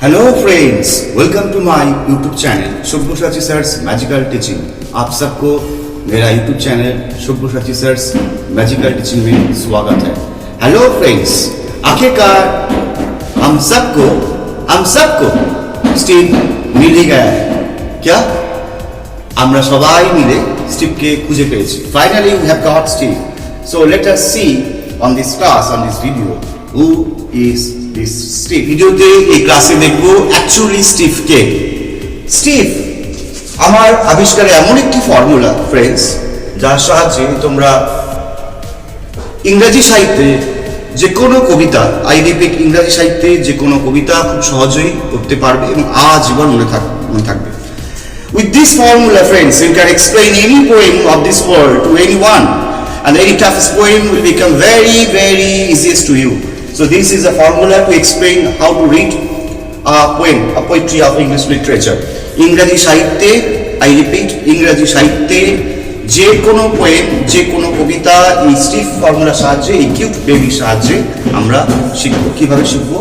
Hello friends, welcome to my YouTube channel Shubhrasachi sir's magical teaching. आप सबको मेरा YouTube channel Shubhrasachi sir's magical teaching में स्वागत है। हेलो फ्रेंड्स, आखिरकार हम सबको स्टीव मिल ही गया है। क्या আমরা সবাই মিলে স্টিভকে খুঁজে পেয়েছি। Finally we have got Steve. So let us see on this class, on this video, who is this Steve. ভিডিওতে এই ক্লাসে দেখব অ্যাকচুয়ালি স্টিভ কে। স্টিভ আমার আবিষ্কারে এমন একটি ফর্মুলা ফ্রেন্ডস, যার সাহায্যে তোমরা ইংরেজি সাহিত্যে যে কোনো কবিতা, আই রিপিট, ইংরেজি সাহিত্যে যে কোনো কবিতা খুব সহজেই করতে পারবে এবং আজীবন মনে থাকবে। With this formula, friends, you can explain any poem of this world to anyone, and any toughest poem will become very, very easiest to you. So this is a formula to explain how to read a poem, a poetry of English literature. ইংরেজি সাহিত্যে, I repeat, ইংরেজি সাহিত্যে যে কোনো poem, যে কোনো কবিতা এই Steve ফর্মুলার সাহায্যে, এই কিউট বেবির সাহায্যে আমরা শিখব। কিভাবে শিখব?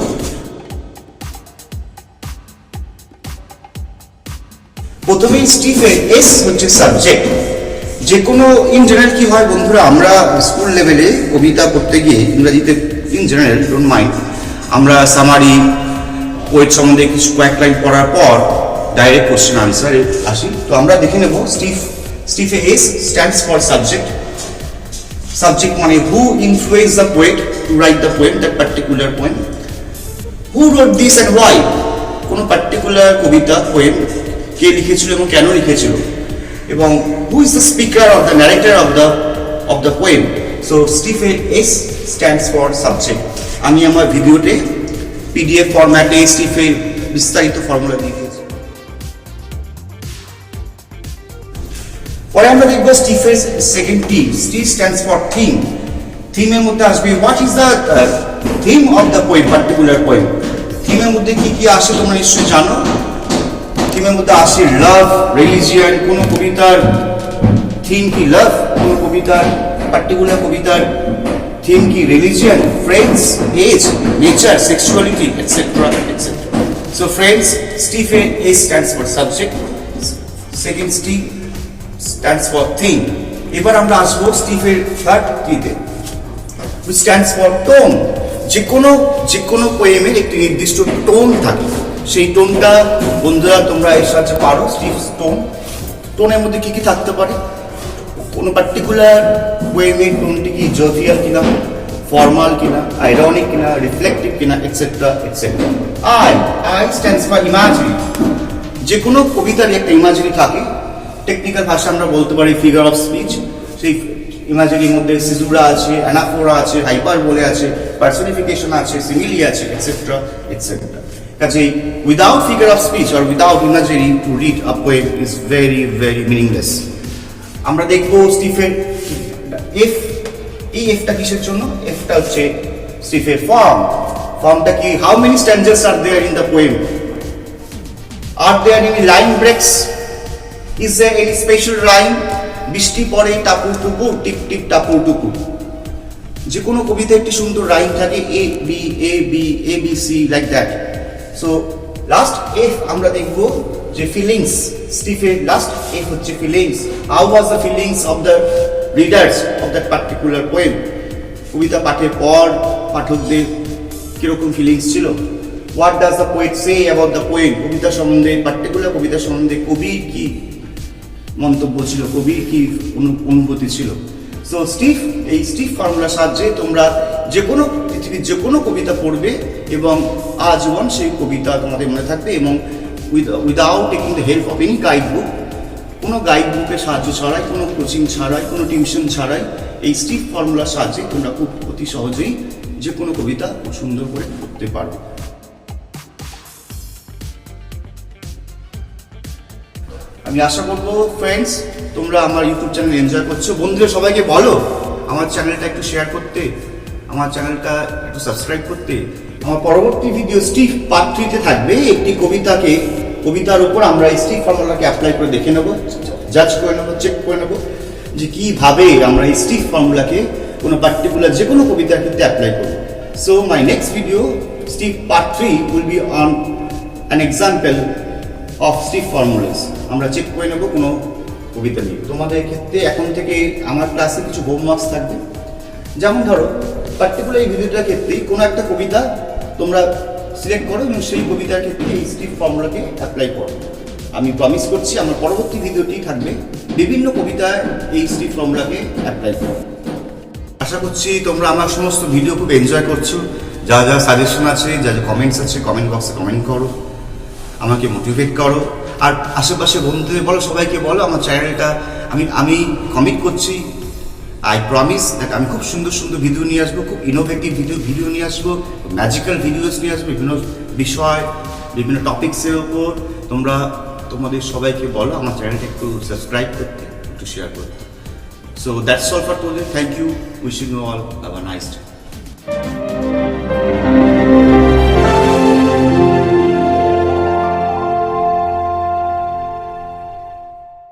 প্রথমেই স্টিভের এস হচ্ছে সাবজেক্ট। যে কোনো ইন জেনারেল কি হয় বন্ধুরা, আমরা স্কুল লেভেলে কবিতা পড়তে গিয়ে ইংরেজিতে ইন জেনারেল ডোন্ট মাইন্ড, আমরা সামারি পোয়েট সম্বন্ধে কিছু কয়েক লাইন পড়ার পর ডাইরেক্ট কোশ্চেন আনসারে আসি। তো আমরা দেখে নেব স্টিভে S stands for subject. Subject মানে who influence the poet to write the poem, that particular poem. Who wrote this and why, কোনো পার্টিকুলার কবিতা পোয়েম কে লিখেছিল এবং কেন লিখেছিল, এবং who is the speaker of the narrator of the poem. So স্টিভের এস স্ট্যান্ডস ফর সাবজেক্ট। আমি আমার ভিডিওতে পিডিএফ ফরম্যাটে স্টিভের বিস্তারিত ফর্মুলা দিয়ে দিয়েছি। পরে আমরা দেখব স্টিভের সেকেন্ড টি। স্টিভ স্ট্যান্ডস ফর থিম। থিমের মধ্যে আসবে what is the theme of the poem, particular poem. থিমের মধ্যে কি কি আসে তোমরা নিশ্চয়ই জানো। থিমের মধ্যে আসে লাভ, রিলিজিয়ন। কোনো কবিতার থিম কি লাভ, কোনো কবিতার পার্টিকুলার কবিতার থিম কি religion, friends, age, nature, sexuality, etcetera etcetera. So friends, স্টিভের এ স্ট্যান্ডস ফর সাবজেক্ট, সেকেন্ড স্টিভ স্ট্যান্ডস ফর থিম। এবার আমরা আসবো স্টিভের থার্ড টিতে, হুইচ স্ট্যান্ডস ফর টোন। যে কোনো পোয়েমের একটি নির্দিষ্ট টোন থাকে, সেই টোনটা বন্ধুরা তোমরা এর সাহায্যে পারো। স্টিভস টোন, টোনের মধ্যে কি কি থাকতে পারে, কোনো পার্টিকুলার পোয়েমের টোনটি কি জোভিয়াল কিনা, ফর্মাল কিনা, আইরনিক কিনা, রিফ্লেক্টিভ কিনা, etcetera etcetera. I stands for imaginary. যে কোনো কবিতারই একটা ইমাজিনারি থাকে, টেকনিক্যাল ভাষা আমরা বলতে পারি ফিগার অফ স্পিচ। সেই ইমাজিনারির মধ্যে সিজুরা আছে, অ্যানাফোরা আছে, হাইপারবোলে আছে, পার্সনিফিকেশন আছে, সিমিলি আছে, এটসেট্রা এটসেট্রা। কাজেই without figure of speech or without imaginary to read a poem is very very meaningless. আমরা দেখবো স্টিভের এফ। এই এফটা কিসের জন্য? এফটা হচ্ছে স্টিভের ফর্ম। ফর্মটা কি? How many stanzas are there in the poem? Are there any line breaks? Is there any special line? বৃষ্টি পড়ে টাপুর টুপুর, টিপ টিপ টাপুর টুপুর। যে কোনো কবিতায় একটি সুন্দর লাইন থাকে, A B A B A B C, like that. So last F আমরা দেখবো যে ফিলিংস। স্টিভের লাস্ট এফ হচ্ছে feelings. How was the feelings of the readers of that particular poem? কবিতা পাঠের পর পাঠকদের কিরকম ফিলিংস ছিল? What does the poet say about the poem? কবিতা সম্বন্ধে, পার্টিকুলার কবিতা সম্বন্ধে কবির কি মন্তব্য ছিল, কবির কি অনুভূতি ছিল? সো এই স্টিভ ফর্মুলার সাহায্যে তোমরা যে কোনো পৃথিবীর যে কোনো কবিতা পড়বে এবং আজীবন সেই কবিতা তোমাদের মনে থাকবে, এবং without taking the help of any guide book, কোনো গাইড বুকের সাহায্য ছাড়াই, কোনো কোচিং ছাড়াই, কোনো টিউশন ছাড়াই, এই স্টিভ ফর্মুলার সাহায্যে তোমরা খুব অতি সহজেই যে কোনো কবিতা খুব সুন্দর করে পড়তে পারবে। আমি আশা করবো ফ্রেন্ডস তোমরা আমার ইউটিউব চ্যানেল এনজয় করছো। বন্ধুরা সবাইকে বলো আমার চ্যানেলটা একটু শেয়ার করতে, আমার চ্যানেলটা একটু সাবস্ক্রাইব করতে। আমার পরবর্তী ভিডিও স্টিভ পার্ট 3-তে থাকবে। একটি কবিতার উপর আমরা এই স্টিভ ফর্মুলাকে অ্যাপ্লাই করে দেখে নেবো, জাজ করে নেবো, চেক করে নেবো যে কিভাবে আমরা এই স্টিভ ফর্মুলাকে কোনো পার্টিকুলার যে কোনো কবিতার ক্ষেত্রে অ্যাপ্লাই করবো। So my next video, Steve part 3 will be on an example of stiff formulas আমরা চেক করে নেব কোনো কবিতা নিয়ে। তোমাদের ক্ষেত্রে এখন থেকে আমার ক্লাসে কিছু হোমওয়ার্কস থাকবে। যেমন ধরো পার্টিকুলার এই ভিডিওটার ক্ষেত্রেই কোনো একটা কবিতা তোমরা সিলেক্ট করো এবং সেই কবিতার ক্ষেত্রে এই স্টিফ ফর্মুলাকে অ্যাপ্লাই করো। আমি প্রমিস করছি আমার পরবর্তী ভিডিওটি থাকবে বিভিন্ন কবিতায় এই স্টিফ ফর্মুলাকে অ্যাপ্লাই করো। আশা করছি তোমরা আমার সমস্ত ভিডিও খুব এনজয় করছো। যা যা সাজেশন আছে, যা যা কমেন্টস আছে, কমেন্ট বক্সে কমেন্ট করো, আমাকে মোটিভেট করো। আর আশেপাশে বন্ধুদের বলো, সবাইকে বলো আমার চ্যানেলটা আমি কমিট করছি। আই প্রমিস দ্যাট আমি খুব সুন্দর সুন্দর ভিডিও নিয়ে আসবো, খুব ইনোভেটিভ ভিডিও নিয়ে আসবো, ম্যাজিক্যাল ভিডিওস নিয়ে আসবো, বিভিন্ন বিষয়, বিভিন্ন টপিক্সের ওপর। তোমরা তোমাদের সবাইকে বলো আমার চ্যানেলটা একটু সাবস্ক্রাইব করতে, একটু শেয়ার করতে। So that's all for today. Thank you. Wishing you all have a nice day.